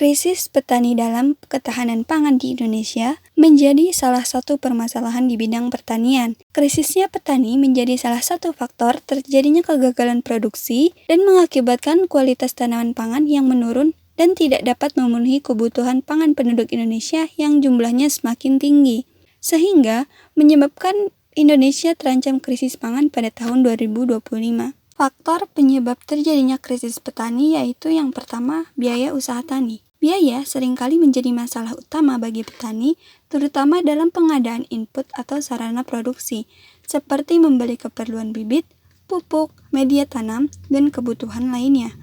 Krisis petani dalam ketahanan pangan di Indonesia menjadi salah satu permasalahan di bidang pertanian. Krisisnya petani menjadi salah satu faktor terjadinya kegagalan produksi dan mengakibatkan kualitas tanaman pangan yang menurun dan tidak dapat memenuhi kebutuhan pangan penduduk Indonesia yang jumlahnya semakin tinggi, sehingga menyebabkan Indonesia terancam krisis pangan pada tahun 2025. Faktor penyebab terjadinya krisis petani yaitu yang pertama, biaya usaha tani. Biaya seringkali menjadi masalah utama bagi petani, terutama dalam pengadaan input atau sarana produksi, seperti membeli keperluan bibit, pupuk, media tanam, dan kebutuhan lainnya.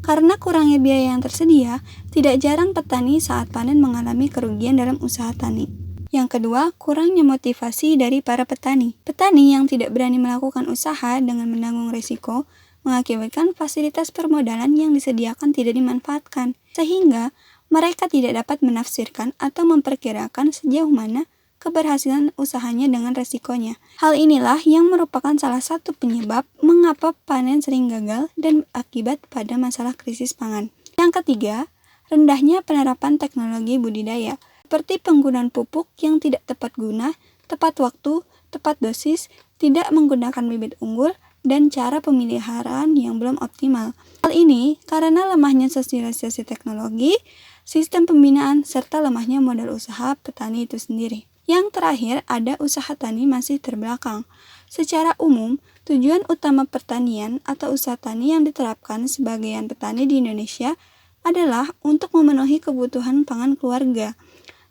Karena kurangnya biaya yang tersedia, tidak jarang petani saat panen mengalami kerugian dalam usaha tani. Yang kedua, kurangnya motivasi dari para petani. Petani yang tidak berani melakukan usaha dengan menanggung risiko mengakibatkan fasilitas permodalan yang disediakan tidak dimanfaatkan, sehingga mereka tidak dapat menafsirkan atau memperkirakan sejauh mana keberhasilan usahanya dengan resikonya. Hal inilah yang merupakan salah satu penyebab mengapa panen sering gagal dan akibat pada masalah krisis pangan. Yang ketiga, rendahnya penerapan teknologi budidaya, seperti penggunaan pupuk yang tidak tepat guna, tepat waktu, tepat dosis, tidak menggunakan bibit unggul, dan cara pemeliharaan yang belum optimal. Hal ini karena lemahnya sosialisasi teknologi, sistem pembinaan, serta lemahnya modal usaha petani itu sendiri. Yang terakhir, ada usaha tani masih terbelakang. Secara umum, tujuan utama pertanian atau usaha tani yang diterapkan sebagian petani di Indonesia adalah untuk memenuhi kebutuhan pangan keluarga.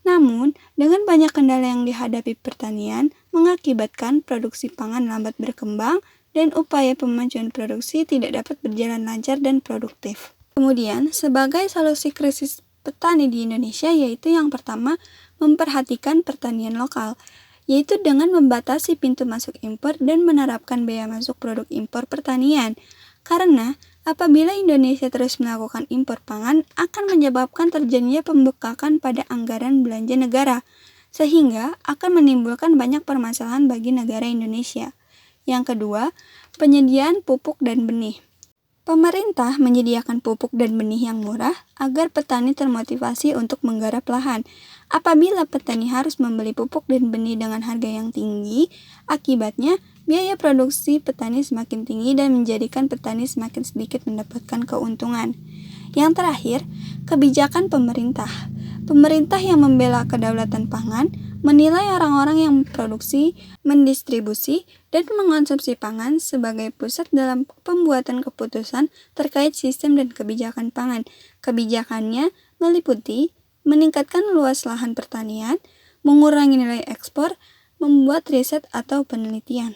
Namun, dengan banyak kendala yang dihadapi pertanian, mengakibatkan produksi pangan lambat berkembang, dan upaya pemajuan produksi tidak dapat berjalan lancar dan produktif. Kemudian, sebagai solusi krisis petani di Indonesia yaitu yang pertama, memperhatikan pertanian lokal, yaitu dengan membatasi pintu masuk impor dan menerapkan bea masuk produk impor pertanian. Karena apabila Indonesia terus melakukan impor pangan akan menyebabkan terjadinya pembengkakan pada anggaran belanja negara, sehingga akan menimbulkan banyak permasalahan bagi negara Indonesia. Yang kedua, penyediaan pupuk dan benih. Pemerintah menyediakan pupuk dan benih yang murah agar petani termotivasi untuk menggarap lahan. Apabila petani harus membeli pupuk dan benih dengan harga yang tinggi, akibatnya biaya produksi petani semakin tinggi dan menjadikan petani semakin sedikit mendapatkan keuntungan. Yang terakhir, kebijakan pemerintah. Pemerintah yang membela kedaulatan pangan menilai orang-orang yang memproduksi, mendistribusi, dan mengonsumsi pangan sebagai pusat dalam pembuatan keputusan terkait sistem dan kebijakan pangan. Kebijakannya meliputi meningkatkan luas lahan pertanian, mengurangi nilai ekspor, membuat riset atau penelitian.